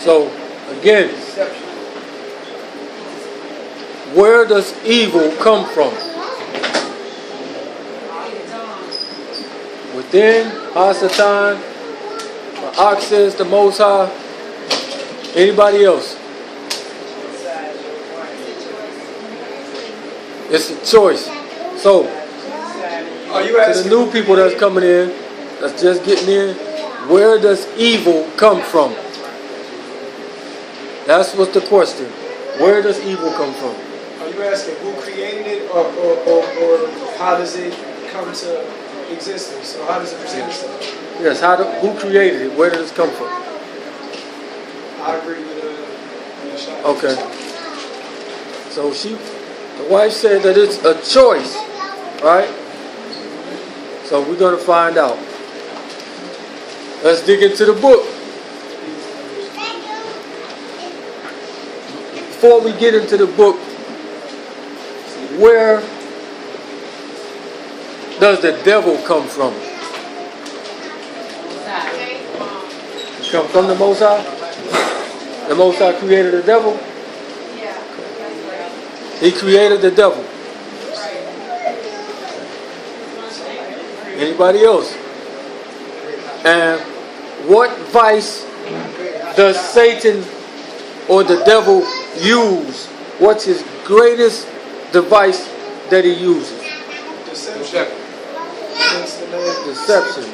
So, again, where does evil come from? Within, Hasatan, the ox says the Most High. Anybody else? It's a choice. So, to the new people that's coming in, that's just getting in, where does evil come from? That's what's the question. Where does evil come from? Are you asking who created it, or how does it come to existence, or how does it present itself? Yes, who created it? Where does it come from? I agree with Shai. Okay. So the wife said that it's a choice, right? So we're going to find out. Let's dig into the book. Before we get into the book, where does the devil come from? Come from the Most High? The Most High created the devil? He created the devil. Anybody else? And what vice does Satan or the devil use? What's his greatest device that he uses? Deception.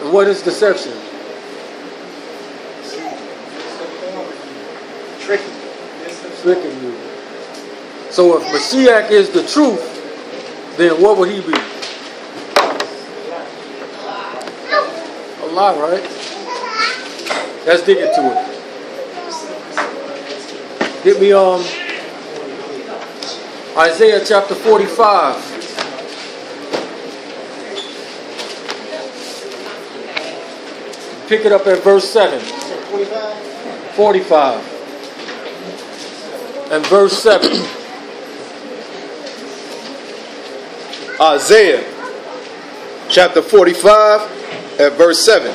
And what is deception? Tricking you. So if Mashiach is the truth, then what would he be? A lie, right? Let's dig into it. Get me Isaiah chapter 45. Pick it up at verse 7. 45. And verse 7. Isaiah chapter 45 at verse 7.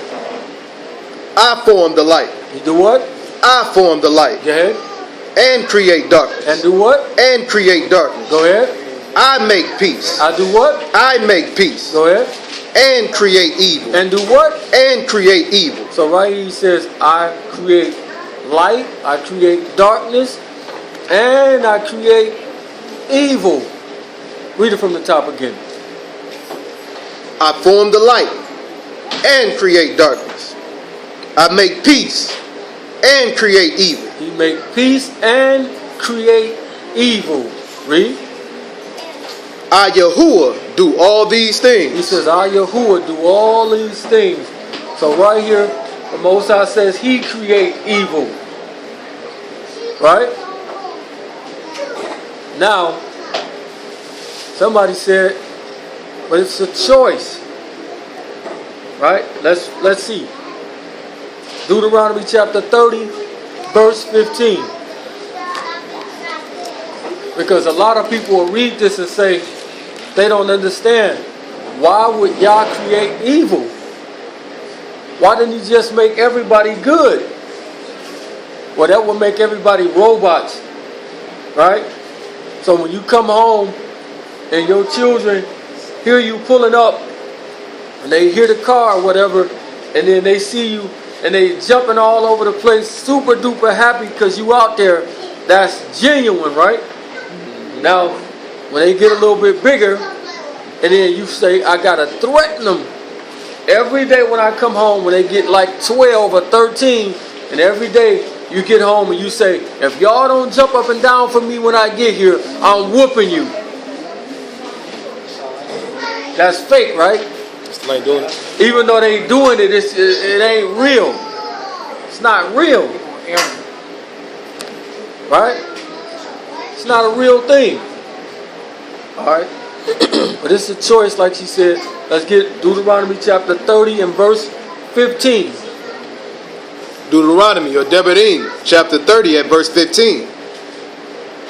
I form the light. You do what? I form the light. Go ahead. And create darkness. And do what? And create darkness. Go ahead. I make peace. I do what? I make peace. Go ahead. And create evil. And do what? And create evil. So right here he says, I create light, I create darkness, and I create evil. Read it from the top again. I form the light and create darkness. I make peace and create evil. He make peace and create evil. Read. I, Yahuwah, do all these things. He says, I, Yahuwah, do all these things. So right here, the Most High says he create evil. Right? Now, somebody said, but it's a choice. Right? Let's see. Deuteronomy chapter 30, verse 15. Because a lot of people will read this and say, they don't understand. Why would Yah create evil? Why didn't he just make everybody good? Well, that would make everybody robots. Right? So when you come home and your children hear you pulling up and they hear the car or whatever, and then they see you and they jumping all over the place, super duper happy because you out there, that's genuine, right? Now, when they get a little bit bigger, and then you say, I gotta threaten them. Every day when I come home, when they get like 12 or 13, and every day you get home and you say, if y'all don't jump up and down for me when I get here, I'm whooping you. That's fake, right? Like doing it. Even though they doing it, it ain't real. It's not real. Right? It's not a real thing. Alright? But it's a choice, like she said. Let's get Deuteronomy chapter 30 and verse 15. Deuteronomy or Devarim chapter 30 at verse 15.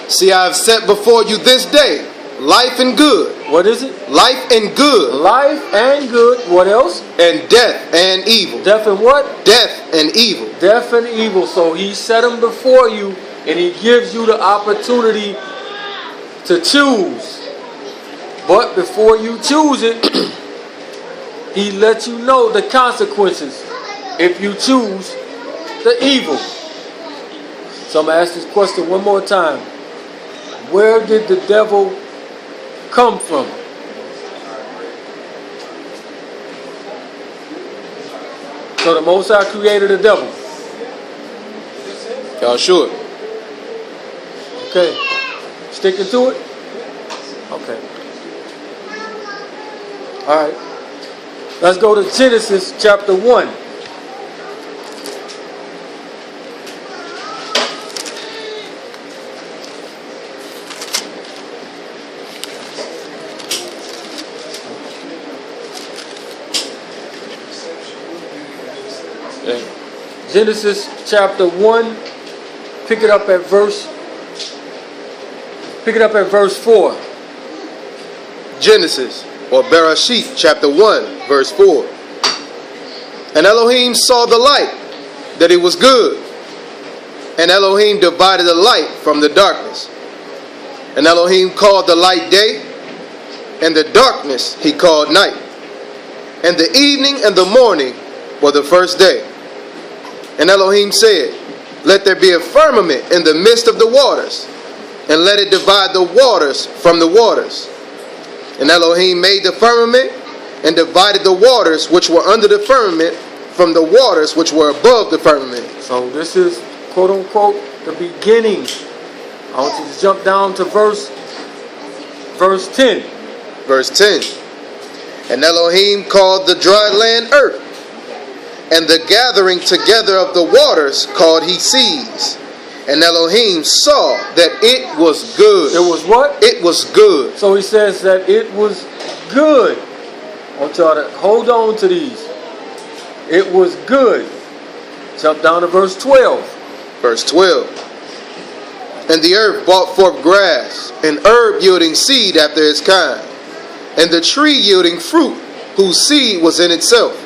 See, I have set before you this day life and good. What is it? Life and good. Life and good. What else? And death and evil. Death and what? Death and evil. Death and evil. So he set them before you, and he gives you the opportunity to choose. But before you choose it, he lets you know the consequences if you choose the evil. So I'm going to ask this question one more time. Where did the devil come from? So the Most High created the devil. Y'all sure? Okay. Sticking to it? Okay. Alright. Let's go to Genesis chapter 1. Genesis chapter 1, pick it up at verse 4. Genesis, or Bereshit, chapter 1, verse 4. And Elohim saw the light, that it was good. And Elohim divided the light from the darkness. And Elohim called the light day, and the darkness he called night. And the evening and the morning were the first day. And Elohim said, let there be a firmament in the midst of the waters, and let it divide the waters from the waters. And Elohim made the firmament, and divided the waters which were under the firmament from the waters which were above the firmament. So this is, quote unquote, the beginning. I want you to jump down to verse 10. Verse 10. And Elohim called the dry land earth, and the gathering together of the waters called he seas. And Elohim saw that it was good. It was what? It was good. So he says that it was good. I want y'all to hold on to these. It was good. Jump down to verse 12. Verse 12. And the earth brought forth grass, and herb yielding seed after its kind, and the tree yielding fruit, whose seed was in itself,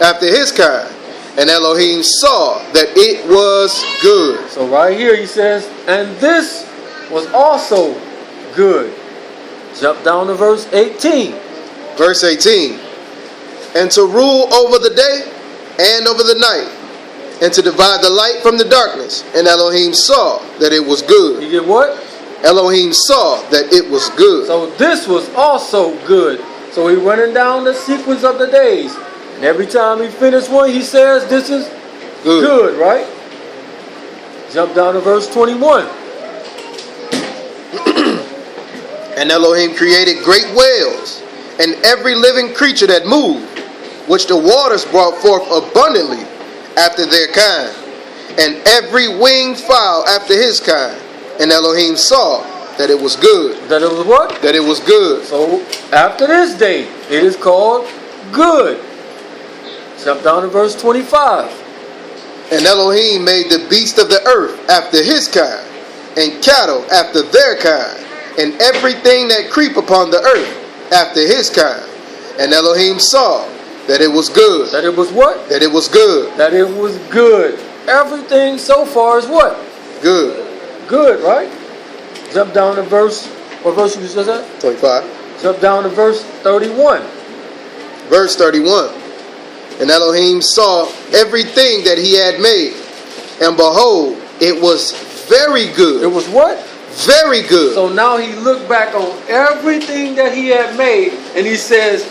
after his kind. And Elohim saw that it was good. So right here he says, and this was also good. Jump down to verse 18. Verse 18. And to rule over the day and over the night, and to divide the light from the darkness. And Elohim saw that it was good. He did what? Elohim saw that it was good. So this was also good. So he running down the sequence of the days. And every time he finished one, he says, this is good, right? Jump down to verse 21. And Elohim created great whales, and every living creature that moved, which the waters brought forth abundantly after their kind, and every winged fowl after his kind. And Elohim saw that it was good. That it was what? That it was good. So after this day, it is called good. Jump down to verse 25. And Elohim made the beast of the earth after his kind, and cattle after their kind, and everything that creep upon the earth after his kind. And Elohim saw that it was good. That it was what? That it was good. That it was good. Everything so far is what? Good. Good, right? Jump down to verse, what verse you just at? 25. Jump down to verse 31. Verse 31. And Elohim saw everything that he had made, and behold, it was very good. It was what? Very good. So now he looked back on everything that he had made, and he says,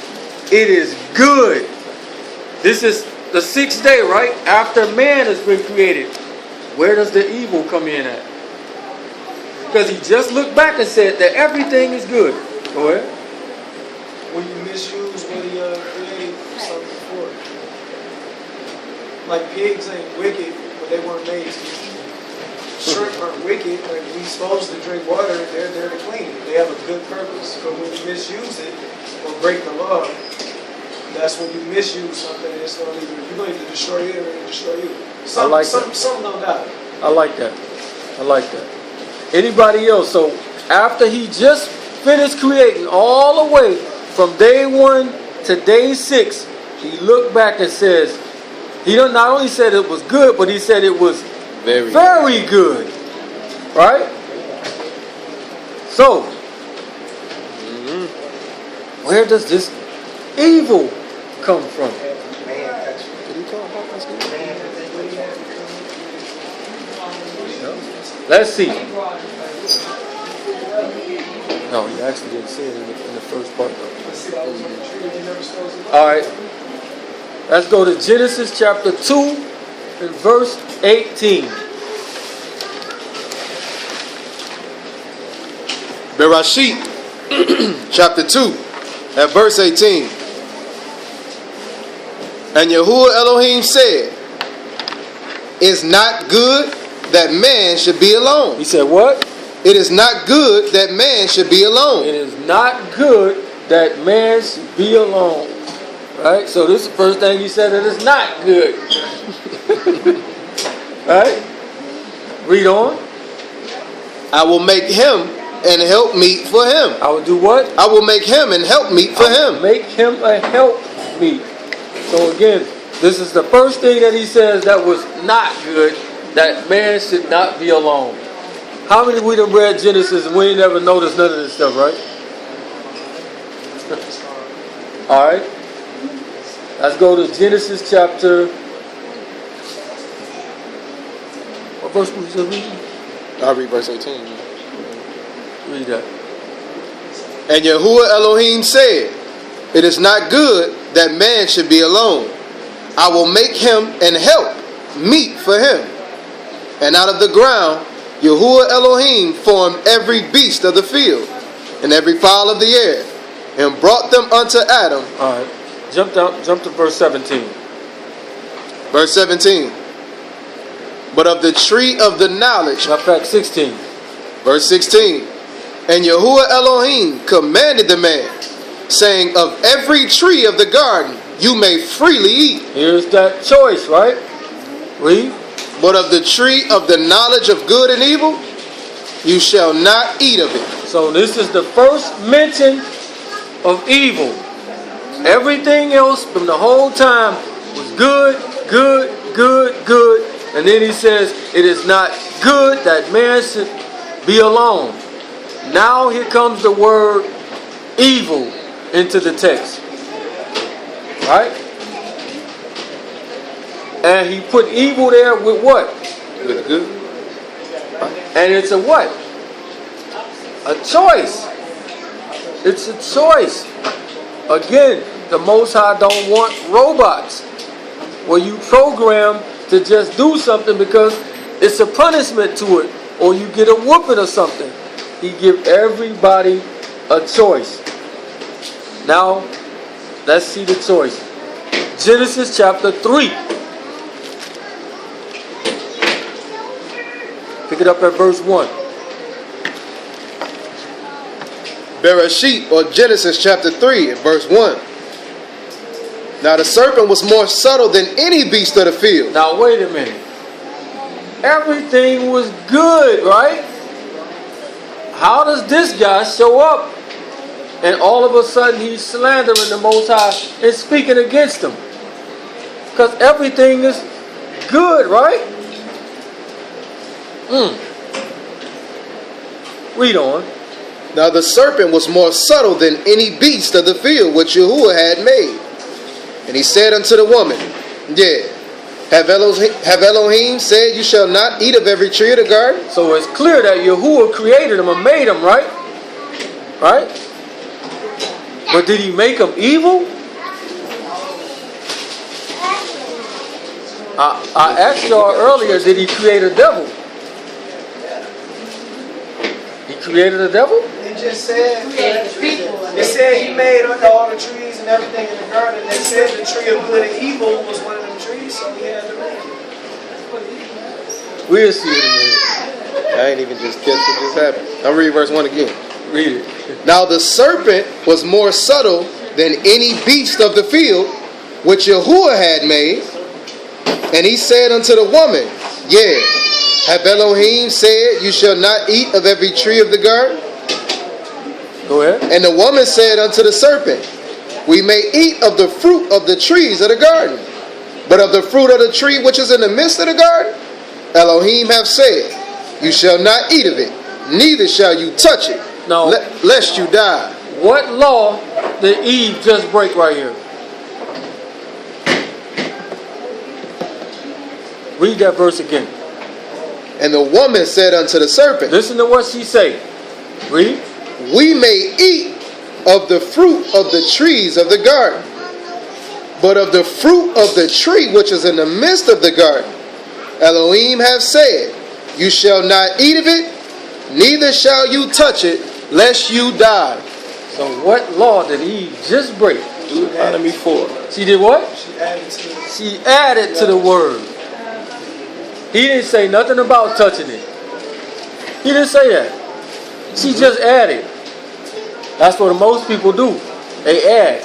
it is good. This is the sixth day, right? After man has been created. Where does the evil come in at? Because he just looked back and said that everything is good. Go ahead. When you misuse what he created something before. Like pigs ain't wicked, but they weren't made to. Shrimp aren't wicked, like we supposed to drink water, they're there to clean it. They have a good purpose. But when you misuse it or break the law, that's when you misuse something and it's gonna either you're gonna either destroy it or it'll destroy you. Something don't die. I like that. I like that. Anybody else? So after he just finished creating all the way from day 1 to day 6, he looked back and says, he not only said it was good, but he said it was very good. Right? So, where does this evil come from? Let's see. No, he actually didn't say it in the first part. Alright. Let's go to Genesis chapter 2 and verse 18. Bereshit chapter 2 at verse 18. And Yahuwah Elohim said, "It's not good that man should be alone." He said what? It is not good that man should be alone. It is not good that man should be alone. Right? So this is the first thing he said, it is not good. Right? Read on. I will make him and help meet for him. I will do what? I will make him and help meet for him. Make him a help meet. So again, this is the first thing that he says that was not good, that man should not be alone. How many we done read Genesis and we ain't never noticed none of this stuff, right? Alright. Let's go to Genesis chapter. What verse was you reading? I'll read verse 18. Read that. And Yahuwah Elohim said, "It is not good that man should be alone. I will make him and help meet for him." And out of the ground Yahuwah Elohim formed every beast of the field and every fowl of the air, and brought them unto Adam. Alright. Jump to verse 17. Verse 17. But of the tree of the knowledge. Matter of fact, 16. Verse 16. And Yahuwah Elohim commanded the man, saying, "Of every tree of the garden you may freely eat." Here's that choice, right? Read. But of the tree of the knowledge of good and evil, you shall not eat of it. So this is the first mention of evil. Everything else from the whole time was good, good, good, good. And then he says, it is not good that man should be alone. Now here comes the word evil into the text. Right? And he put evil there with what? With good. And it's a what? A choice. It's a choice. Again, the Most High don't want robots where you program to just do something because it's a punishment to it, or you get a whooping or something. He give everybody a choice. Now, let's see the choice. Genesis chapter 3. Pick it up at verse 1. Bereshit, or Genesis chapter 3, verse 1. Now the serpent was more subtle than any beast of the field. Now wait a minute. Everything was good, right? How does this guy show up and all of a sudden he's slandering the Most High and speaking against him? Because everything is good, right? Read on. Now the serpent was more subtle than any beast of the field which Yahuwah had made. And he said unto the woman, have Elohim said you shall not eat of every tree of the garden? So it's clear that Yahuwah created him and made him, right? Right? But did he make him evil? I asked y'all earlier, did he create a devil? He created a devil? It just said, it said he made all the trees and everything in the garden. They said the tree of good and evil was one of them trees, so he had to make it. We'll see it in a minute. I ain't even just catch what just happened. I'll read verse 1 again. Read it. Now the serpent was more subtle than any beast of the field which Yahuwah had made. And he said unto the woman, have Elohim said you shall not eat of every tree of the garden? Go ahead. And the woman said unto the serpent, we may eat of the fruit of the trees of the garden. But of the fruit of the tree which is in the midst of the garden, Elohim hath said, you shall not eat of it, neither shall you touch it, No. lest you die. What law did Eve just break right here? Read that verse again. And the woman said unto the serpent, Listen to what she say. Read. we may eat of the fruit of the trees of the garden. But of the fruit of the tree which is in the midst of the garden, Elohim hath said, you shall not eat of it, neither shall you touch it, lest you die. So what law did Eve just break? Deuteronomy 4. She did what? She added to the She added to the word. He didn't say nothing about touching it. He didn't say that. She just added. That's what most people do. They add.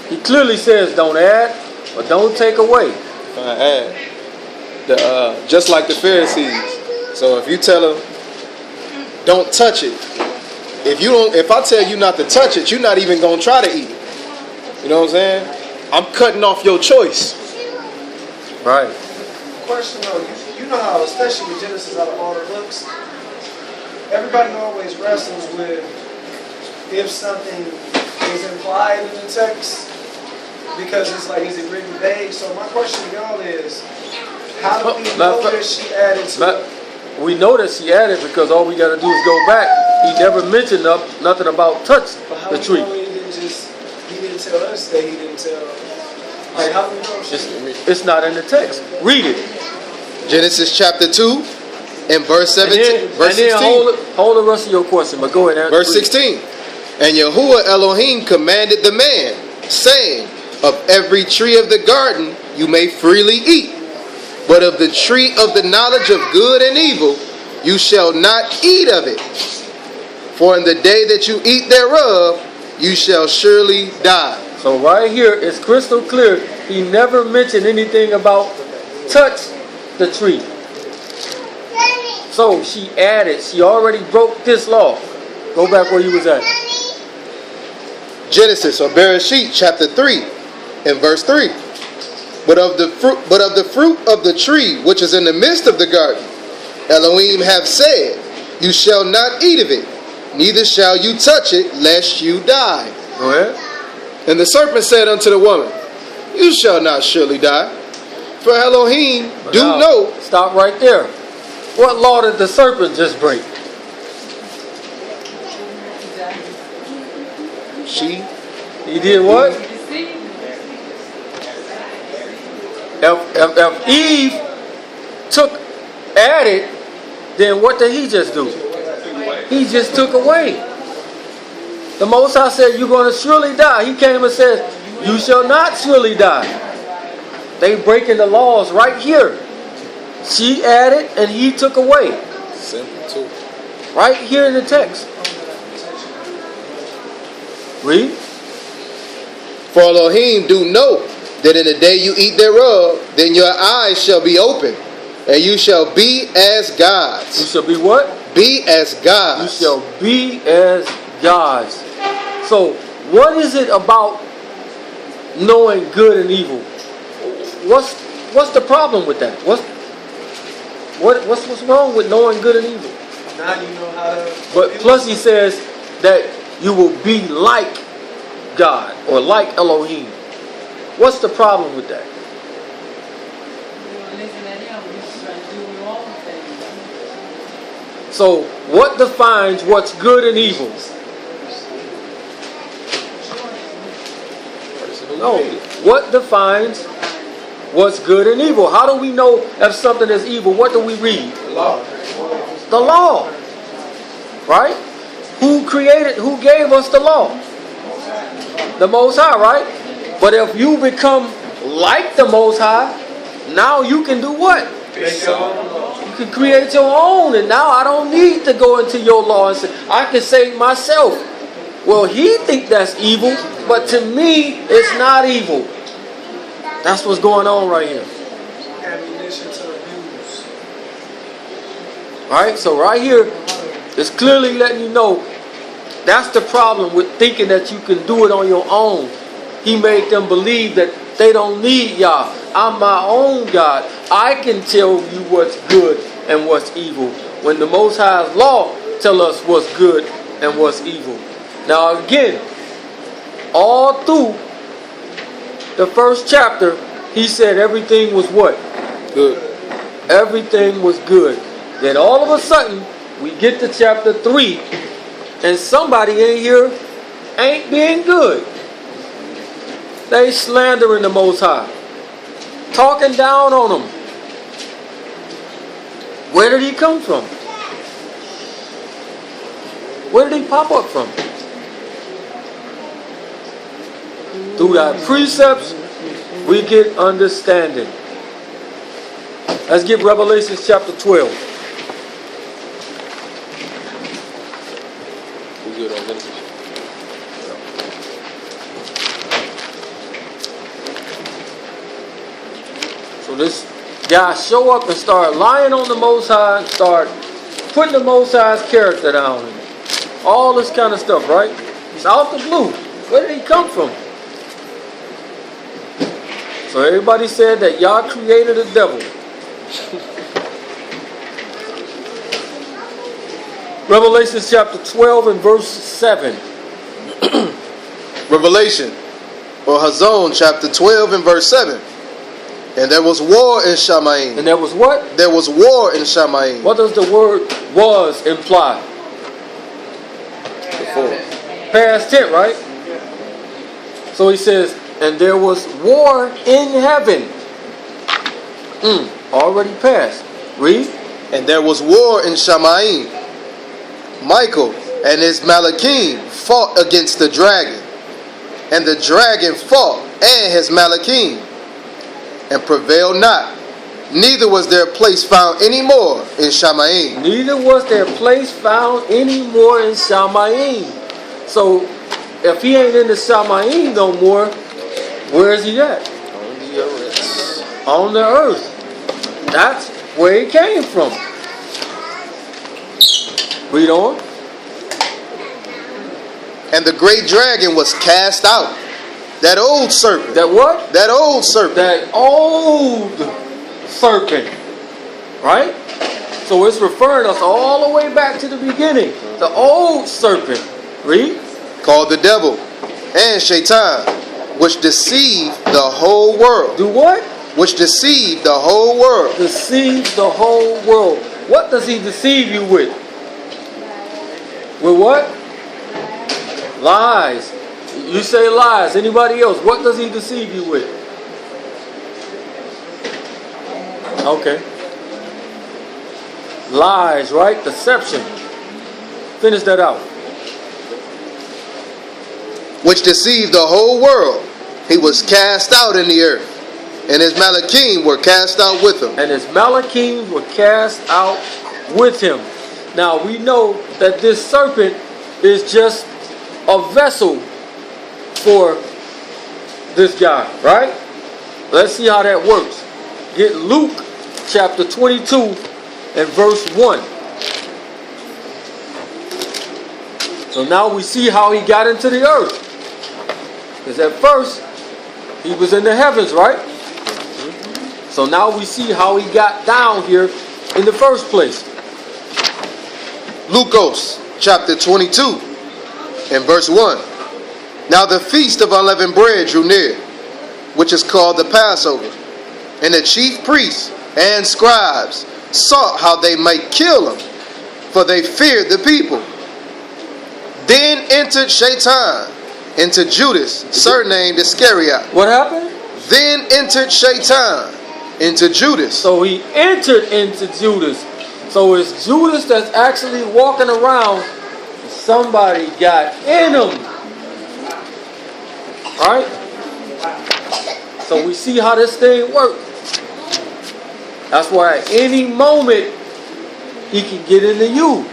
He clearly says don't add or don't take away. If I add, just like the Pharisees. So if you tell them, don't touch it. If I tell you not to touch it, you're not even gonna try to eat it. You know what I'm saying? I'm cutting off your choice. Right. question though, you know how, especially with Genesis, how the order looks. Everybody always wrestles with if something is implied in the text, because it's like, is it written vague? So my question to y'all is, how do we know that she added to it? We know that she added because all we got to do is go back. He never mentioned nothing about touch the tree. He didn't tell us that he didn't tell. Like, how do we know? It's not in the text. Read it. Genesis chapter 2 and verse 17. Verse 16. Hold the rest of your question, but go ahead. Verse 16. And Yahuwah Elohim commanded the man, saying, of every tree of the garden you may freely eat, but of the tree of the knowledge of good and evil you shall not eat of it. For in the day that you eat thereof, you shall surely die. So right here, it's crystal clear. He never mentioned anything about touch the tree. So she added. She already broke this law. Go back where you was at. Genesis or Bereshit chapter 3 and verse 3. But of the fruit of the tree which is in the midst of the garden, Elohim hath said, you shall not eat of it, neither shall you touch it, lest you die. Go ahead. And the serpent said unto the woman, you shall not surely die, for Elohim do know. Stop right there. What law did the serpent just break? He did what? If Eve added, then what did he just do? He just took away. The Most High said, you're going to surely die. He came and said, you shall not surely die. They breaking the laws right here. She added and he took away. Simple too. Right here in the text. Read. For Elohim do know that in the day you eat thereof, then your eyes shall be open, and you shall be as gods. You shall be what? Be as gods. You shall be as gods. So, what is it about knowing good and evil? What's the problem with that? What's wrong with knowing good and evil? Now you know how to. But plus he says that you will be like God or like Elohim. What's the problem with that? So, what defines what's good and evil? No. What defines what's good and evil? How do we know if something is evil? What do we read? The law. The law. Right? Who gave us the law? The Most High, right? But if you become like the Most High, now you can do what? You can create your own, and now I don't need to go into your law and say, I can save myself. Well, he think that's evil, but to me, it's not evil. That's what's going on right here. Ammunition to abuse. Right? So right here, it's clearly letting you know That's the problem with thinking that you can do it on your own. He made them believe that they don't need Yah. I'm my own God. I can tell you what's good and what's evil. When the Most High's law tell us what's good and what's evil. Now again, all through the first chapter, he said everything was what? Good. Everything was good. Then all of a sudden, we get to chapter 3, and somebody in here ain't being good. They slandering the Most High, talking down on him. Where did he come from? Where did he pop up from? Through thy precepts, we get understanding. Let's get Revelation chapter 12. We good on Genesis? So this guy show up and start lying on the Most High and start putting the Most High's character down. All this kind of stuff, right? It's out the blue. Where did he come from? So everybody said that Yah created the devil. Revelation chapter 12 and verse 7. Revelation, or Hazon, chapter 12 and verse 7. And there was war in Shamayim. And there was what? There was war in Shamayim. What does the word was imply? Before. Past tense, right? So he says, and there was war in heaven. Already passed. Read. And there was war in Shamayim. Michael and his Malachim fought against the dragon. And the dragon fought and his Malachim, and prevailed not. Neither was their place found any more in Shamayim. Neither was their place found any more in Shamayim. So, if he ain't in the Shamayim no more, where is he at? On the earth. On the earth. That's where he came from. Read on. And the great dragon was cast out. That old serpent. That what? That old serpent. That old serpent. Right? So it's referring us all the way back to the beginning. The old serpent. Read. Called the devil and Shaitan, which deceived the whole world. Do what? Which deceived the whole world. Deceive the whole world. What does he deceive you with? With what? Lies. You say lies. Anybody else? What does he deceive you with? Okay. Lies, right? Deception. Finish that out. Which deceived the whole world. He was cast out in the earth, and his Malachim were cast out with him. And his Malachim were cast out with him. Now we know that this serpent is just a vessel for this guy, right? Let's see how that works. Get Luke chapter 22 and verse 1. So now we see how he got into the earth. Because at first, he was in the heavens, right? So now we see how he got down here in the first place. Lucas chapter 22 and verse 1. Now the feast of unleavened bread drew near, which is called the Passover. And the chief priests and scribes sought how they might kill him, for they feared the people. Then entered Shaitan into Judas, surnamed Iscariot. What happened? Then entered Shaitan into Judas. So he entered into Judas. So it's Judas that's actually walking around. Somebody got in him. Right? So we see how this thing works. That's why at any moment he can get into you.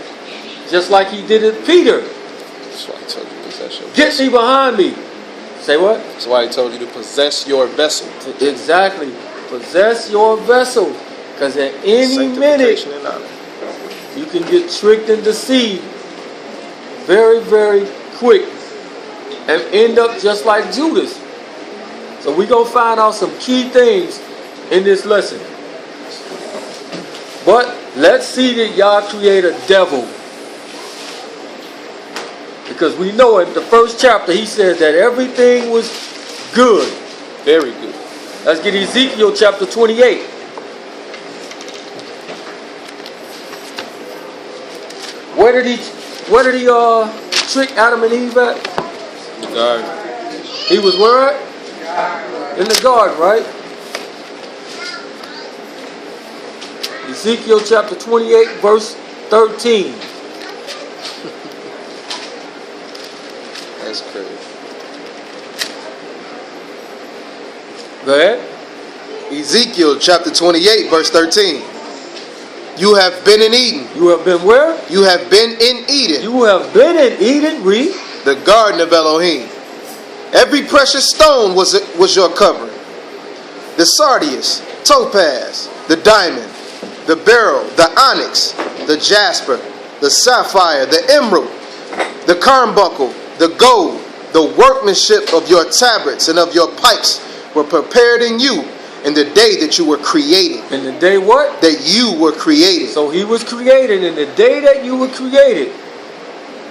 Just like he did it Peter. That's why he told you to possess your Get thee behind me. Say what? That's why he told you to possess your vessel. Exactly. Possess your vessel. Because at any minute Sanctification and honor. you can get tricked and deceived. very, very quick and end up just like Judas. So we're going to find out some key things in this lesson. But let's see that Yah create a devil. Because we know in the first chapter he said that everything was good. Very good. Let's get Ezekiel chapter 28. Where did he trick Adam and Eve at? The garden. He was where at? In the garden, right? Ezekiel chapter 28 verse 13. That's crazy. Go ahead. Ezekiel chapter 28 verse 13. You have been in Eden. You have been where? You have been in Eden, You have been in Eden, read. the garden of Elohim. Every precious stone was your covering. The sardius, topaz, the diamond, the beryl, the onyx, the jasper, the sapphire, the emerald, the carbuncle, the gold, the workmanship of your tabrets and of your pipes were prepared in you in the day that you were created. In the day what? That you were created. So he was created in the day that you were created.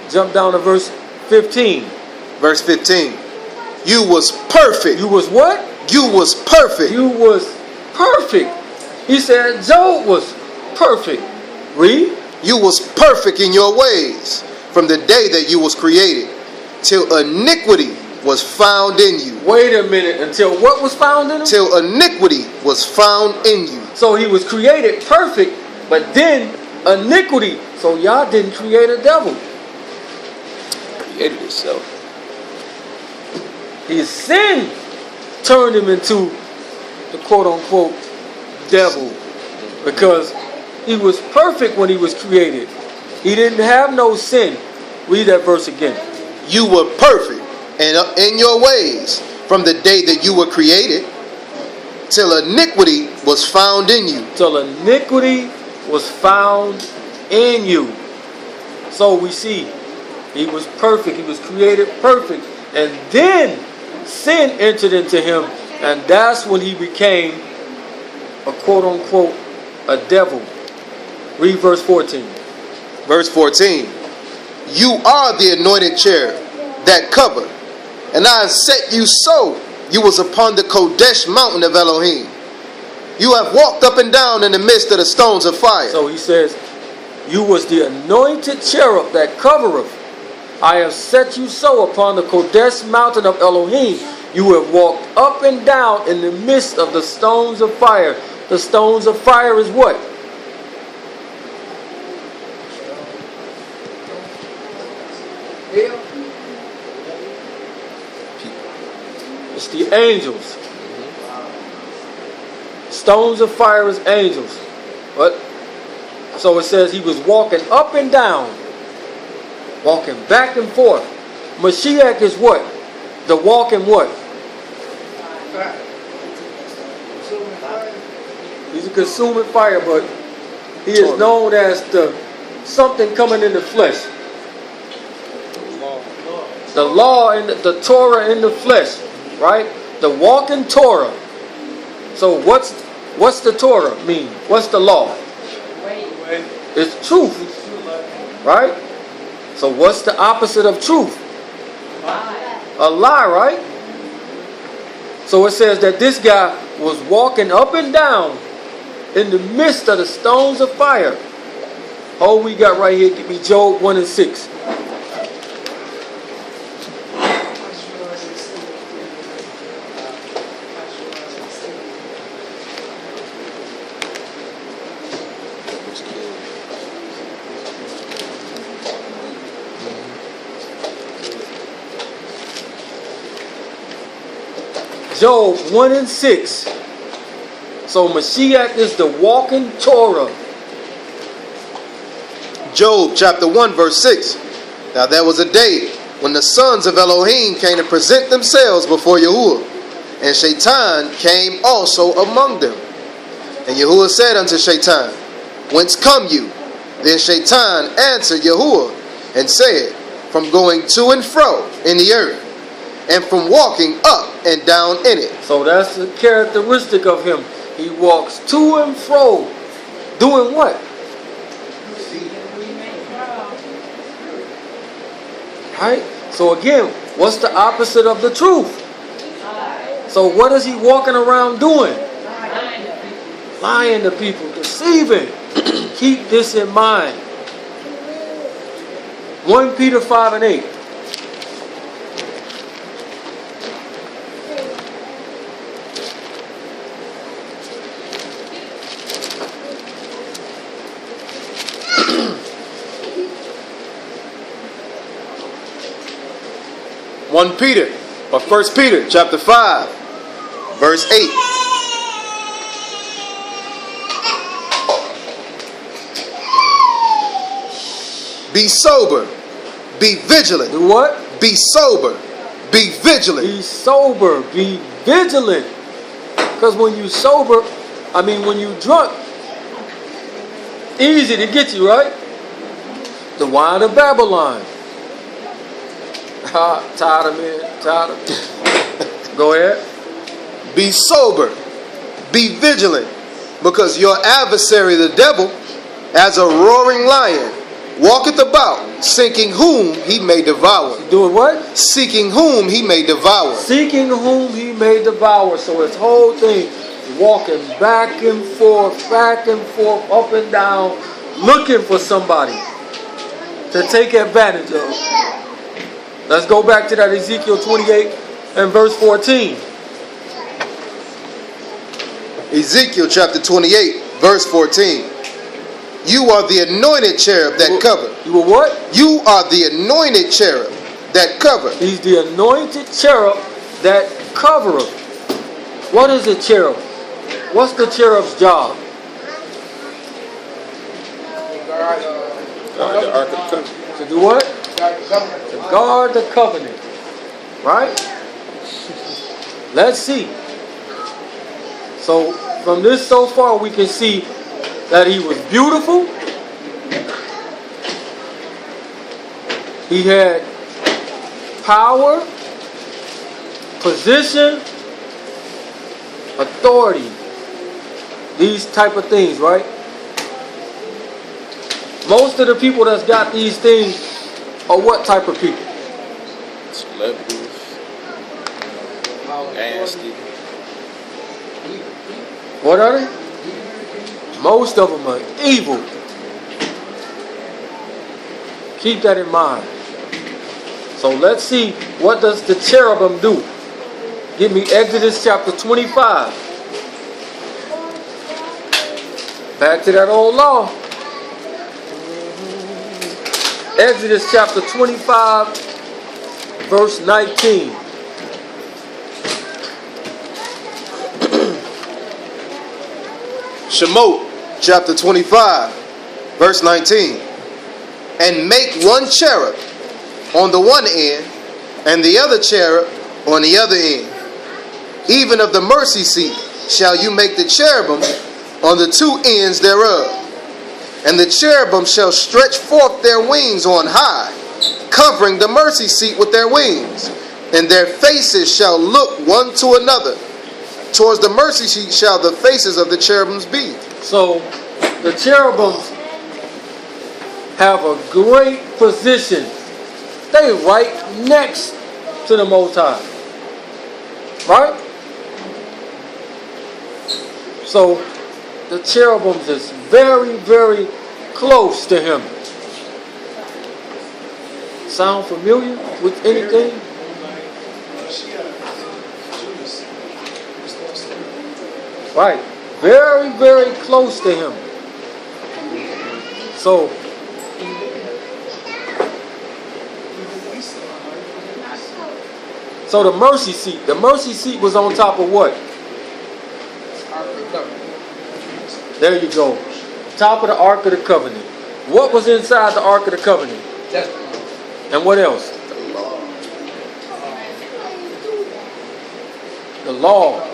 Jump down to verse 15. Verse 15. You was perfect. You was what? You was perfect. You was perfect. He said Job was perfect. Read. You was perfect in your ways from the day that you was created, till iniquity was found in you. Wait a minute. Until what was found in him? Till iniquity was found in you. So he was created perfect, but then iniquity. So y'all didn't create a devil. Created itself. His sin turned him into the quote-unquote devil, because he was perfect when he was created. He didn't have no sin. Read that verse again. You were perfect and in your ways from the day that you were created, till iniquity was found in you. Till iniquity was found in you. So we see he was perfect. He was created perfect. And then sin entered into him. And that's when he became a quote-unquote a devil. Read verse 14. Verse 14. You are the anointed cherub that covered, and I have set you so. You was upon the Kodesh mountain of Elohim. You have walked up and down in the midst of the stones of fire. So he says, you was the anointed cherub that covereth. I have set you so upon the Kodesh mountain of Elohim. You have walked up and down in the midst of the stones of fire. The stones of fire is what? It's the angels. Stones of fire is angels. What? So it says he was walking up and down, walking back and forth. Mashiach is what? The walking what? He's a consuming fire, but he is known as the something coming in the flesh. The law and the Torah in the flesh, right? The walking Torah. So what's the Torah mean? What's the law? It's truth, right? So what's the opposite of truth? A lie, right? So it says that this guy was walking up and down in the midst of the stones of fire. All we got right here, give me Job 1 and 6. Job 1 and 6. So Mashiach is the walking Torah. Job chapter 1 verse 6. Now there was a day when the sons of Elohim came to present themselves before Yahuwah, and Shaitan came also among them. And Yahuwah said unto Shaitan, Whence come you? Then Shaitan answered Yahuwah and said, from going to and fro in the earth, and from walking up and down in it. So that's the characteristic of him. He walks to and fro. Doing what? Right? So again, what's the opposite of the truth? So what is he walking around doing? Lying to people, deceiving. Keep this in mind. 1 Peter 5 and 8. Or 1 Peter chapter 5, verse 8. Be sober, be vigilant. Do what? Be sober, be vigilant. Be sober, be vigilant. Because when you sober, when you drunk, easy to get you, right? The wine of Babylon. Tired of me, tired of me. Go ahead. Be sober, be vigilant, because your adversary the devil, as a roaring lion, walketh about, seeking whom he may devour. Doing what? Seeking whom he may devour. Seeking whom he may devour. So his whole thing, walking back and forth, up and down, looking for somebody to take advantage of. Let's go back to that Ezekiel 28 and verse 14. Ezekiel chapter 28, verse 14. You are the anointed cherub that covered. You were what? You are the anointed cherub that covered. He's the anointed cherub that covereth. What is a cherub? What's the cherub's job? The Ark of the Covenant. To do what? To guard the covenant. Right? Let's see. So from this so far we can see that he was beautiful. He had power, position, authority. These type of things, right? Most of the people that's got these things are what type of people? Celebrities. Nasty. What are they? Most of them are evil. Keep that in mind. So let's see, what does the cherubim do? Give me Exodus chapter 25. Back to that old law. Exodus chapter 25, verse 19. Shemot chapter 25, verse 19. And make one cherub on the one end, and the other cherub on the other end. Even of the mercy seat shall you make the cherubim on the two ends thereof. And the cherubim shall stretch forth their wings on high, covering the mercy seat with their wings. And their faces shall look one to another. Towards the mercy seat shall the faces of the cherubims be. So the cherubims have a great position. They right next to the Most High. Right? So the cherubims is very, very close to him. Sound familiar with anything? Right. Very, very close to him. So the mercy seat. The mercy seat was on top of what? There you go. Top of the Ark of the Covenant. What was inside the Ark of the Covenant? And what else? The law.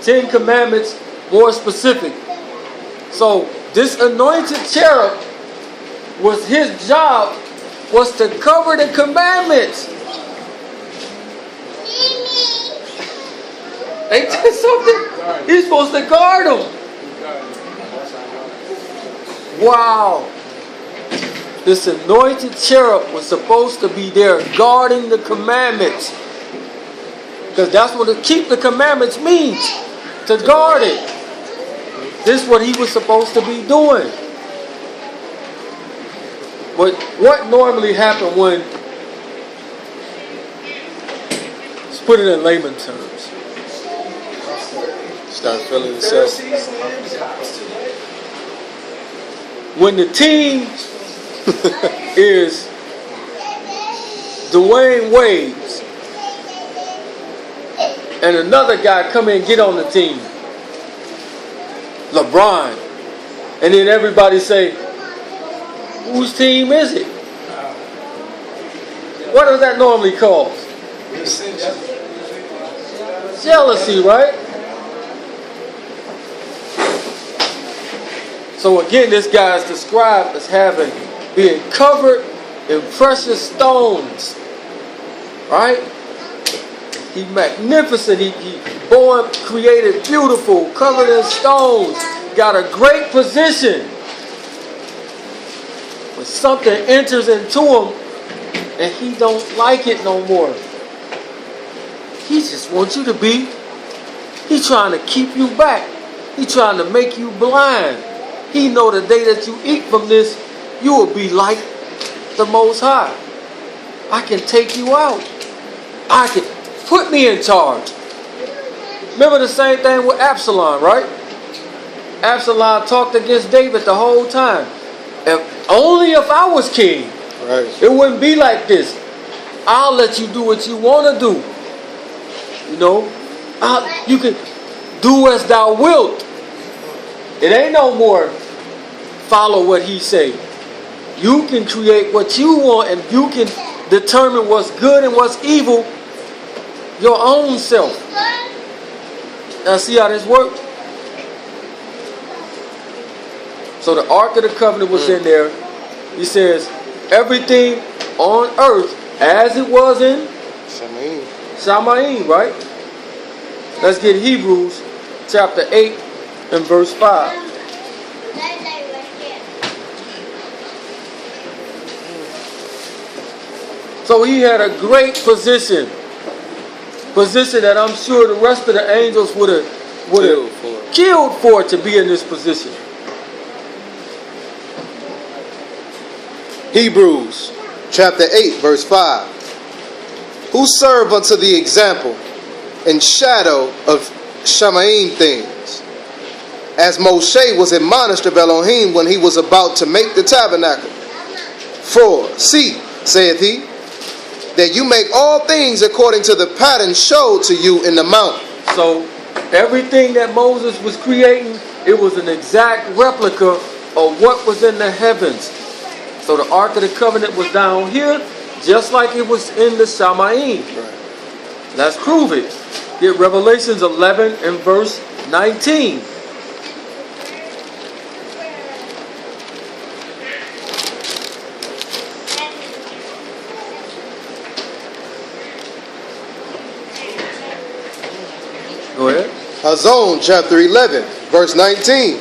10 commandments, more specific. So this anointed cherub was his job was to cover the commandments. Ain't that something? He's supposed to guard them. Wow. This anointed cherub was supposed to be there guarding the commandments. Because that's what to keep the commandments means. To guard it. This is what he was supposed to be doing. But what normally happened when, let's put it in layman terms. Start feeling yourself. When the team is Dwayne Wade's and another guy come in and get on the team, LeBron, and then everybody say, whose team is it? What does that normally cause? Jealousy, right? So again, this guy is described as being covered in precious stones, right? He magnificent. He born, created beautiful, covered in stones, got a great position. But something enters into him, and he don't like it no more. He just wants you to be. He's trying to keep you back. He's trying to make you blind. He know the day that you eat from this, you will be like the Most High. I can take you out. I can put me in charge. Remember the same thing with Absalom, right? Absalom talked against David the whole time. Only if I was king, Right. it wouldn't be like this. I'll let you do what you want to do. You know, you can do as thou wilt. It ain't no more follow what he say. You can create what you want, and you can determine what's good and what's evil your own self. Now see how this works? So the Ark of the Covenant was in there. He says, everything on earth as it was in Shamayim, right? Let's get Hebrews chapter 8 and verse 5. So he had a great position that I'm sure the rest of the angels would have killed for to be in this position. Hebrews chapter 8 verse 5. Who serve unto the example and shadow of Shamayim things, as Moshe was admonished of Elohim when he was about to make the tabernacle. For, see, saith he, that you make all things according to the pattern showed to you in the mount. So everything that Moses was creating, it was an exact replica of what was in the heavens. So the Ark of the Covenant was down here, just like it was in the Shamayim. Right. Let's prove it. Get Revelations 11 and verse 19. Go ahead. Hazon chapter 11 verse 19.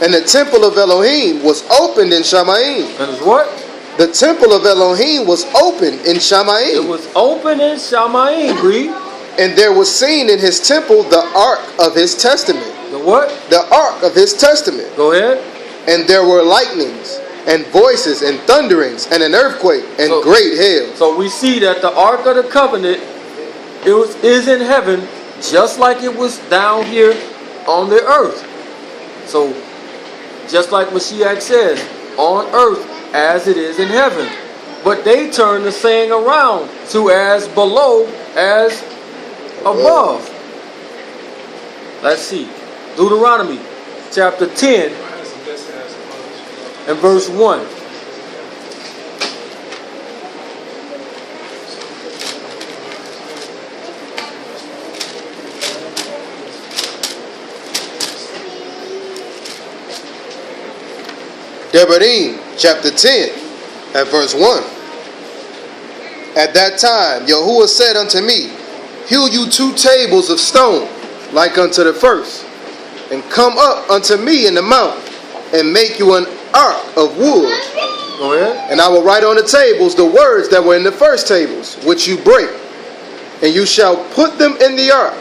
And the temple of Elohim was opened in Shamayim. And it's what? The temple of Elohim was opened in Shamayim. It was open in Shamayim, read. And there was seen in his temple the ark of his testament. The what? The ark of his testament. Go ahead. And there were lightnings and voices and thunderings and an earthquake and great hail. So we see that the Ark of the Covenant is in heaven, just like it was down here on the earth. So just like Mashiach says, on earth as it is in heaven. But they turn the saying around to as below as above. Let's see. Deuteronomy chapter 10 and verse 1. Devarim chapter 10 at verse 1. At that time Yahuwah said unto me, hew you 2 tables of stone, like unto the first, and come up unto me in the mount, and make you an ark of wood. Go ahead. And I will write on the tables the words that were in the first tables, which you break, and you shall put them in the ark.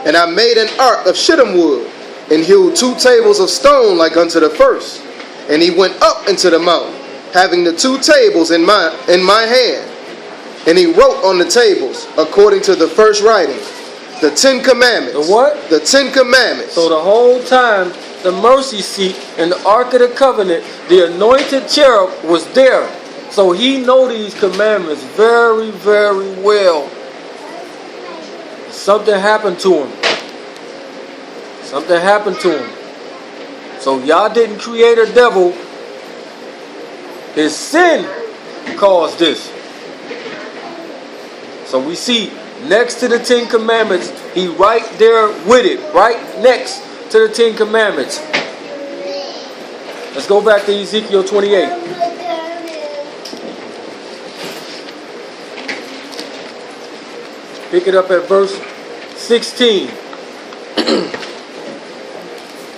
And I made an ark of shittim wood, and hewed 2 tables of stone like unto the first. And he went up into the mount, having the 2 tables in my hand. And he wrote on the tables, according to the first writing, the 10 commandments. The what? The 10 commandments. So the whole time, the mercy seat and the Ark of the Covenant, the anointed cherub was there. So he know these commandments very, very well. Something happened to him. Something happened to him. So Yah didn't create a devil. His sin caused this. So we see next to the 10 commandments, he right there with it, right next to the 10 commandments. Let's go back to Ezekiel 28. Pick it up at verse 16.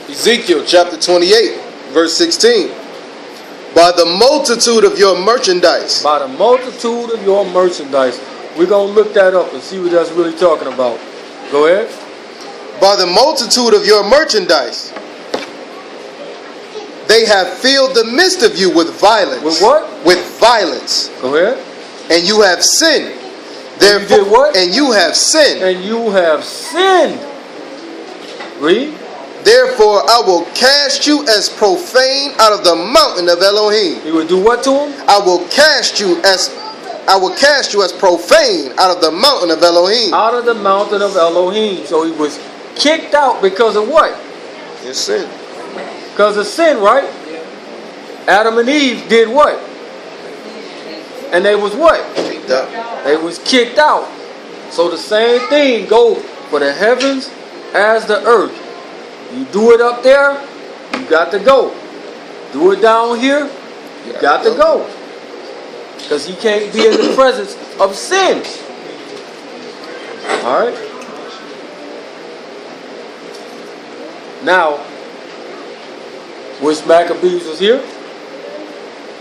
Ezekiel chapter 28, verse 16. By the multitude of your merchandise. By the multitude of your merchandise. We're going to look that up and see what that's really talking about. Go ahead. By the multitude of your merchandise, they have filled the midst of you with violence. With what? With violence. Go ahead. And you have sinned. Therefore, you did what? And you have sinned. And you have sinned. Read. Therefore, I will cast you as profane out of the mountain of Elohim. He would do what to him? I will cast you as profane out of the mountain of Elohim. Out of the mountain of Elohim. So he was kicked out because of what? His sin. Because of sin, right? Adam and Eve did what? And they was what? Kicked out. They was kicked out. So the same thing goes for the heavens as the earth. You do it up there, you got to go. Do it down here, you got to go. Because he can't be in the presence of sin. Alright? Now, which Maccabees was here?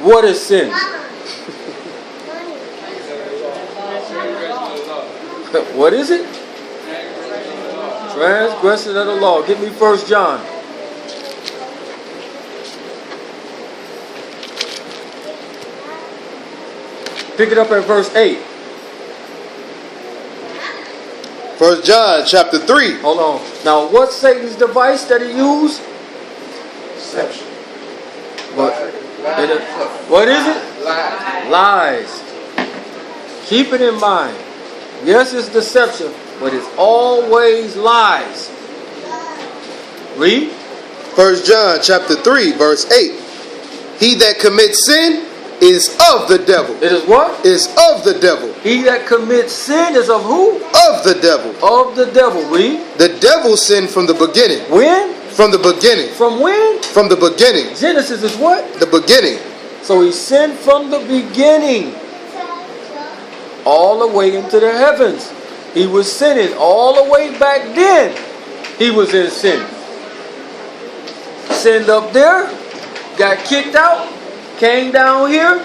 What is sin? What is it? Transgression of the law. Give me 1 John. Pick it up at verse 8. 1 John chapter 3. Hold on. Now, what's Satan's device that he used? Deception. What is it? Lies. Keep it in mind. Yes, it's deception, but it's always lies. Read. 1 John chapter 3 verse 8. He that commits sin is of the devil. It is what? Is of the devil. He that commits sin is of who? Of the devil. Of the devil. Read. The devil sinned from the beginning. When? From the beginning. From when? From the beginning. Genesis is what? The beginning. So he sinned from the beginning. All the way into the heavens. He was sinning all the way back then. He was in sin. Sinned up there. Got kicked out. Came down here.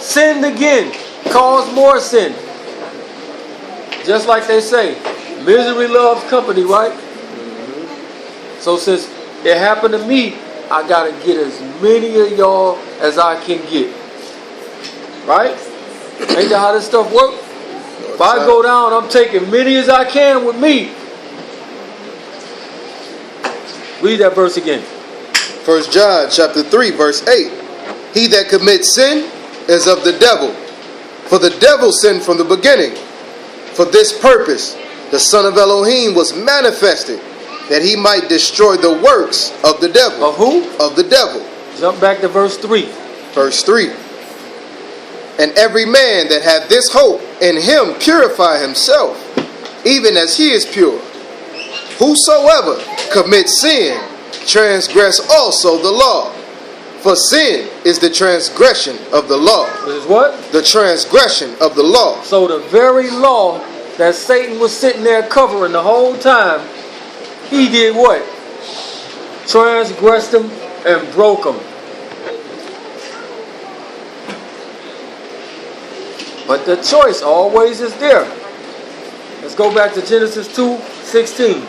Sinned again. Caused more sin. Just like they say, misery loves company, right? So since it happened to me, I got to get as many of y'all as I can get. Right? Ain't that how this stuff works? If I go down, I'm taking many as I can with me. Read that verse again. 1 John chapter 3 verse 8. He that commits sin is of the devil. For the devil sinned from the beginning. For this purpose the Son of Elohim was manifested, that he might destroy the works of the devil. Of who? Of the devil. Jump back to verse 3. Verse 3. And every man that hath this hope in him purify himself, even as he is pure. Whosoever commits sin transgress also the law. For sin is the transgression of the law. Is what? The transgression of the law. So the very law that Satan was sitting there covering the whole time, he did what? Transgressed them and broke them. But the choice always is there. Let's go back to Genesis 2:16.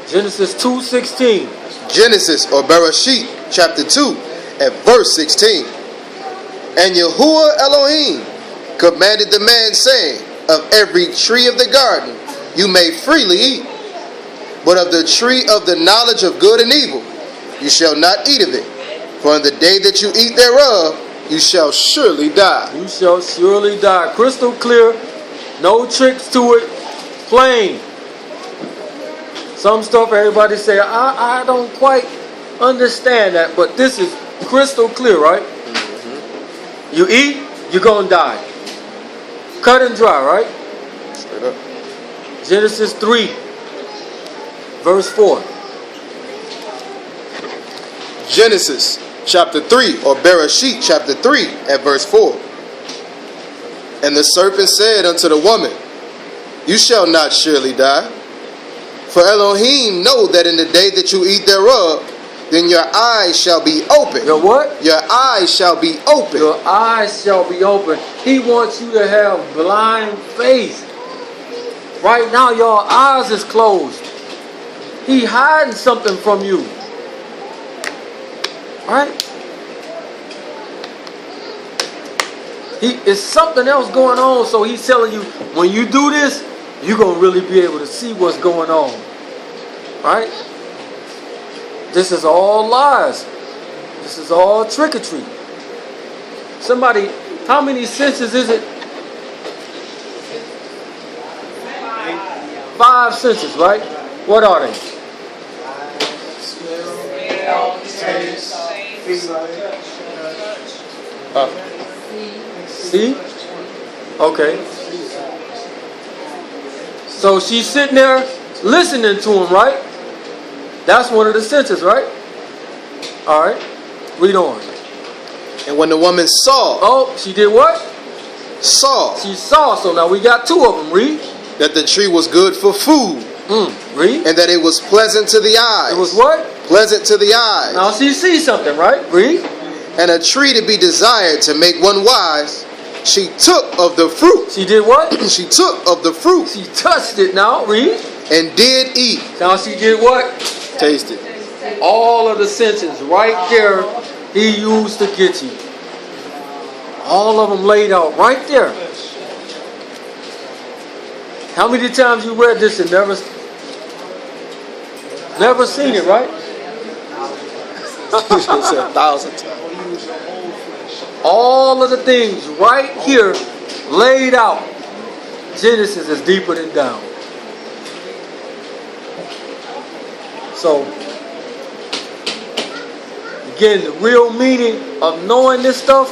Genesis 2:16. Genesis or Bereshit chapter 2 at verse 16. And Yahuwah Elohim commanded the man, saying, of every tree of the garden you may freely eat, but of the tree of the knowledge of good and evil you shall not eat of it. For in the day that you eat thereof you shall surely die. You shall surely die. Crystal clear. No tricks to it. Plain. Some stuff everybody say, I don't quite understand that, but this is crystal clear, right? Mm-hmm. You eat, you're going to die. Cut and dry, right? Straight up. Genesis 3, verse 4. Genesis chapter 3 or Bereshit chapter 3 at verse 4. And the serpent said unto the woman, you shall not surely die. For Elohim know that in the day that you eat thereof, then your eyes shall be open. Your what? Your eyes shall be open. Your eyes shall be open. He wants you to have blind faith. Right now your eyes is closed. He hiding something from you. Right? It's something else going on, so he's telling you, when you do this, you're going to really be able to see what's going on. Right? This is all lies. This is all trick-or-treat. Somebody, how many senses is it? 5 senses, right? What are they? Smell, taste, See? Okay. So she's sitting there listening to him, right? That's one of the senses, right? All right. Read on. And when the woman saw. Oh, she did what? Saw. She saw. So now we got 2 of them. Read. That the tree was good for food. Read. And that it was pleasant to the eyes. It was what? Pleasant to the eyes. Now she sees something, right? Read. And a tree to be desired to make one wise. She took of the fruit. She did what? She took of the fruit. She touched it now. Read. And did eat. Now she did what? Tasted. All of the senses right there he used to get you. All of them laid out right there. How many times you read this and never seen it, right? 1,000 times. All of the things right here laid out. Genesis is deeper than down. So, again, the real meaning of knowing this stuff,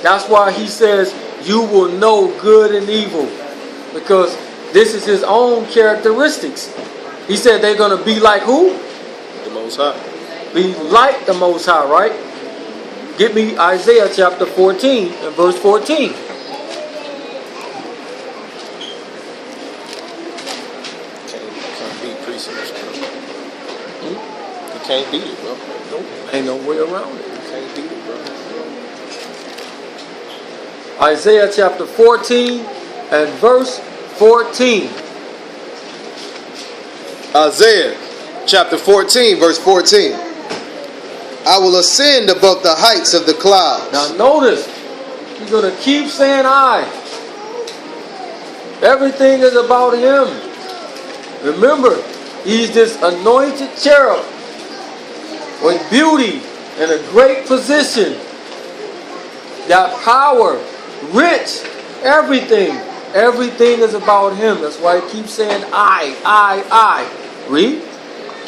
that's why he says you will know good and evil. Because this is his own characteristics. He said they're going to be like who? The Most High. Be like the Most High, right? Get me Isaiah chapter 14 and verse 14. You can't beat precepts, bro. You can't beat it, bro. Nope. Ain't no way around it. You can't beat it, bro. Isaiah chapter 14 and verse 14. Isaiah chapter 14, verse 14. I will ascend above the heights of the clouds. Now notice, he's going to keep saying I. Everything is about him. Remember, he's this anointed cherub with beauty and a great position. Got power, rich, everything. Everything is about him. That's why he keeps saying I. Read.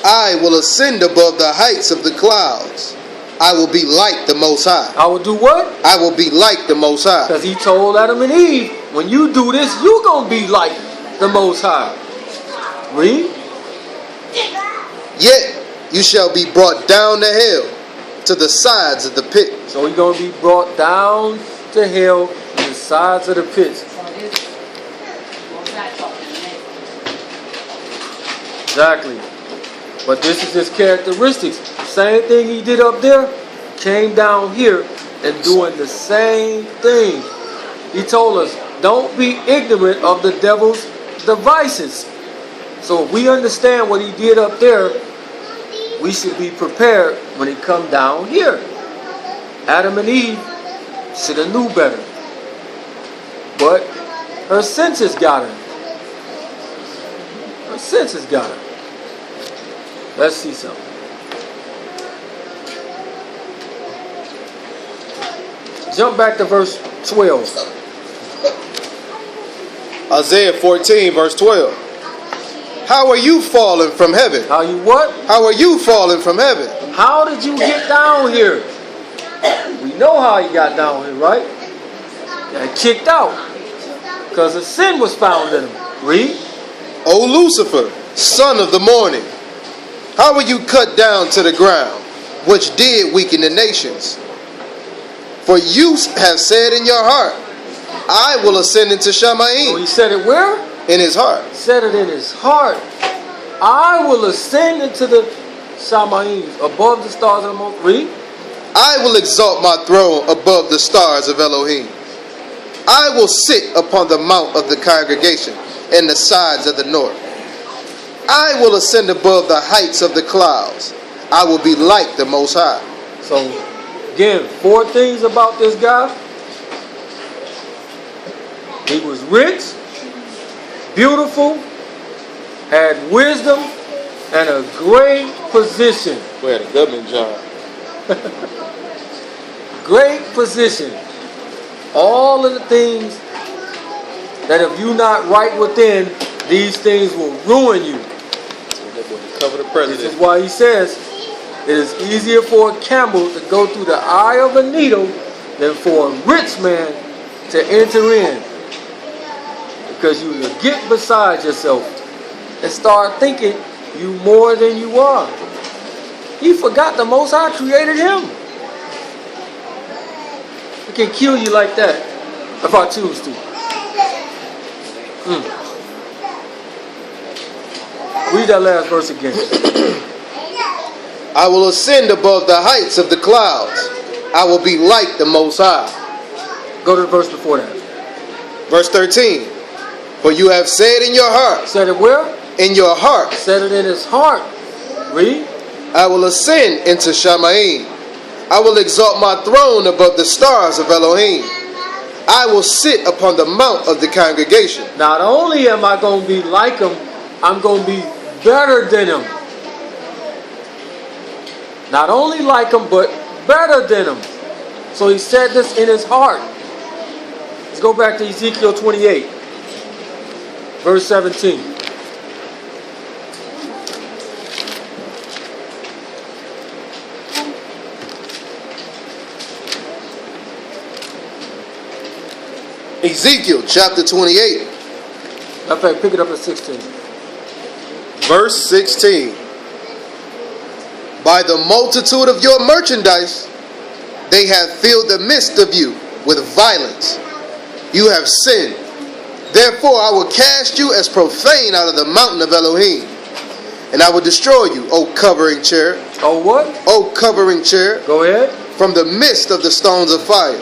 I will ascend above the heights of the clouds. I will be like the Most High. I will do what? I will be like the Most High. Because he told Adam and Eve, when you do this, you're going to be like the Most High. Read. Yet you shall be brought down to hell, to the sides of the pit. So we're going to be brought down to hell, to the sides of the pits. Exactly. But this is his characteristics. Same thing he did up there, came down here and doing the same thing. He told us, don't be ignorant of the devil's devices. So if we understand what he did up there, we should be prepared when he come down here. Adam and Eve should have knew better. But her senses got her. Her senses got her. Let's see something. Jump back to verse 12. Isaiah 14 verse 12. How are you fallen from heaven? How you what? How are you fallen from heaven? How did you get down here? We know how he got down here, right? Got kicked out. Because a sin was found in him. Read. O Lucifer, son of the morning, how were you cut down to the ground, which did weaken the nations? For you have said in your heart, I will ascend into So Shamayim. he said it where? In his heart. He said it in his heart. I will ascend into the Shamayim, above the stars of the most. Read. I will exalt my throne above the stars of Elohim. I will sit upon the mount of the congregation in the sides of the north. I will ascend above the heights of the clouds. I will be like the Most High. So, again, 4 things about this guy. He was rich, beautiful, had wisdom, and a great position. We had a government job. Great position. All of the things that if you're not right within, these things will ruin you. Cover the This president. is why he says it is easier for a camel to go through the eye of a needle than for a rich man to enter in. Because you will get beside yourself and start thinking you more than you are. He forgot the Most High created him. He can kill you like that if I choose to. Read that last verse again. I will ascend above the heights of the clouds. I will be like the Most High. Go to the verse before that. Verse 13. For you have said in your heart. Said it where? In your heart. Said it in his heart. Read. I will ascend into Shamayim. I will exalt my throne above the stars of Elohim. I will sit upon the mount of the congregation. Not only am I going to be like him, I'm going to be better than him. Not only like him, but better than him. So he said this in his heart. Let's go back to Ezekiel 28, verse 17. Ezekiel chapter 28. In fact, pick it up at 16. Verse 16. By the multitude of your merchandise, they have filled the midst of you with violence. You have sinned. Therefore, I will cast you as profane out of the mountain of Elohim. And I will destroy you, O covering chair. Oh, what? O covering chair. Go ahead. From the midst of the stones of fire.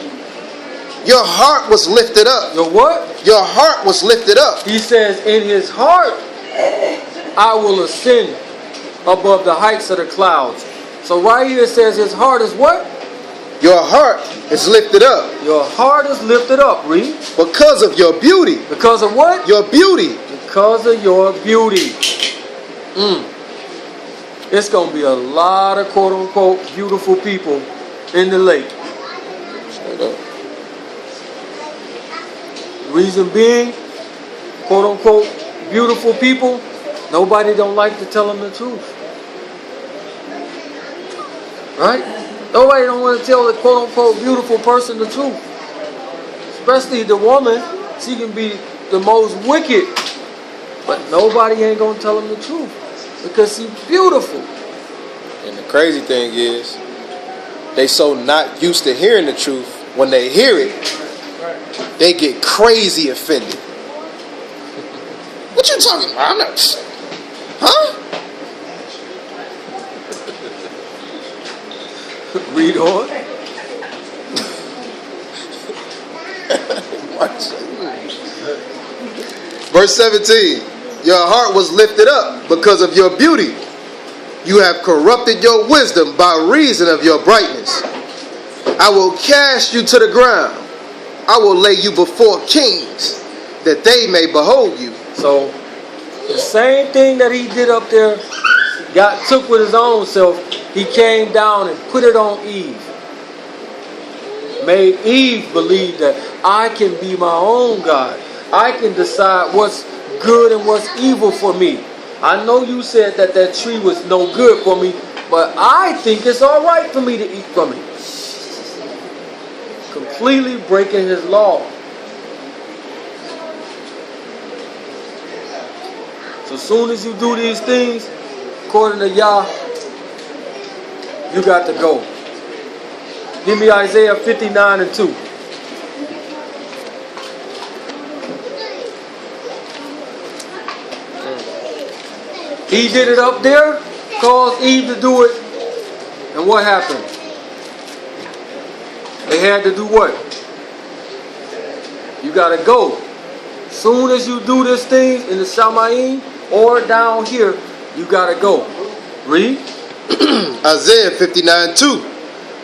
Your heart was lifted up. Your what? Your heart was lifted up. He says, in his heart, I will ascend above the heights of the clouds. So right here it says his heart is what? Your heart is lifted up. Your heart is lifted up, read. Because of your beauty. Because of what? Your beauty. Because of your beauty. It's going to be a lot of quote-unquote beautiful people in the lake. Straight up. Reason being, quote-unquote beautiful people, nobody don't like to tell them the truth. Right? Nobody don't want to tell the quote unquote beautiful person the truth. Especially the woman, she can be the most wicked, but nobody ain't gonna tell them the truth because she's beautiful. And the crazy thing is, they so not used to hearing the truth. When they hear it, they get crazy offended. What you talking about? I'm not. Huh? Read on. Verse 17. Your heart was lifted up because of your beauty. You have corrupted your wisdom by reason of your brightness. I will cast you to the ground. I will lay you before kings, that they may behold you. So, the same thing that he did up there, God took with his own self, he came down and put it on Eve. Made Eve believe that I can be my own God. I can decide what's good and what's evil for me. I know you said that that tree was no good for me, but I think it's all right for me to eat from it. Completely breaking his law. So as soon as you do these things, according to Yah, you got to go. Give me Isaiah 59:2. He did it up there, caused Eve to do it, and what happened? They had to do what? You got to go. Soon as you do this thing in the Shamayim or down here, you got to go. Read. Isaiah 59:2.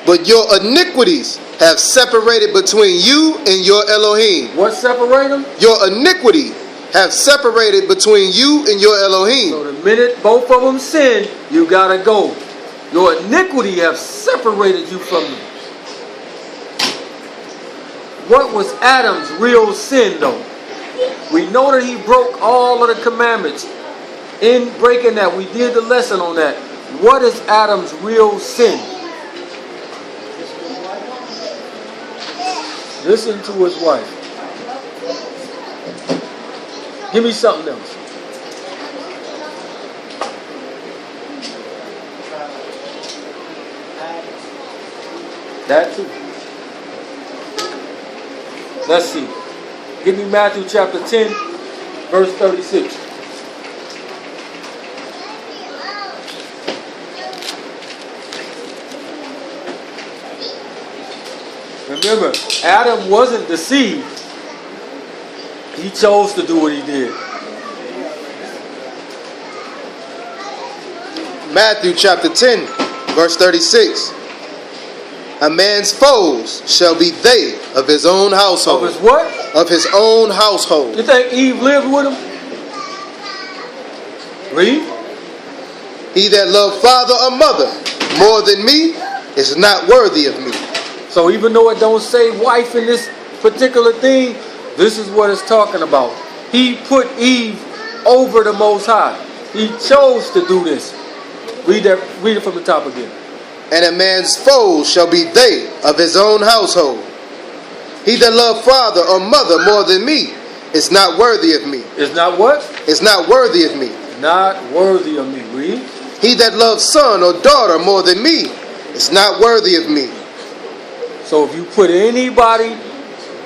But your iniquities have separated between you and your Elohim. What separate them? Your iniquity have separated between you and your Elohim. So the minute both of them sin, you got to go. Your iniquity have separated you from them. What was Adam's real sin though? We know that he broke all of the commandments. In breaking that, we did the lesson on that. What is Adam's real sin? Listen to his wife. Give me something else. That too. Let's see. Give me Matthew chapter 10, verse 36. Remember, Adam wasn't deceived. He chose to do what he did. Matthew chapter 10, verse 36. A man's foes shall be they of his own household. Of his what? Of his own household. You think Eve lived with him? Read. He that loved father or mother more than me is not worthy of me. So even though it don't say wife in this particular thing, this is what it's talking about. He put Eve over the Most High. He chose to do this. Read it from the top again. And a man's foes shall be they of his own household. He that loved father or mother more than me is not worthy of me. Is not what? Is not worthy of me. Not worthy of me. Read. He that loves son or daughter more than me is not worthy of me. So if you put anybody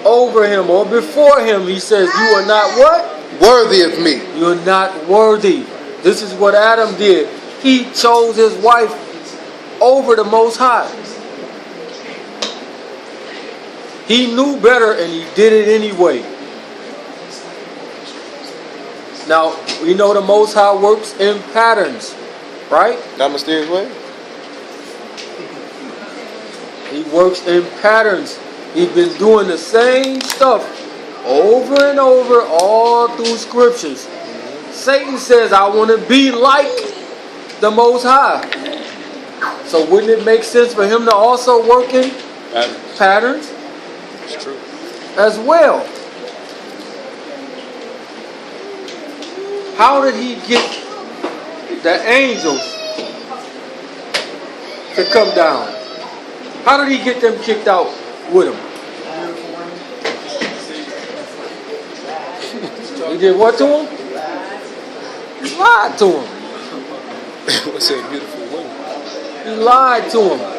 over him or before him, he says you are not what? Worthy of me. You're not worthy. This is what Adam did. He chose his wife over the Most High. He knew better and he did it anyway. Now, we know the Most High works in patterns, right? That mysterious way? He works in patterns. He's been doing the same stuff over and over all through scriptures. Satan says, I want to be like the Most High. So wouldn't it make sense for him to also work in patterns? It's true. As well. How did he get the angels to come down? How did he get them kicked out with him? He did what to him? He lied to him. What's that beautiful woman? He lied to him.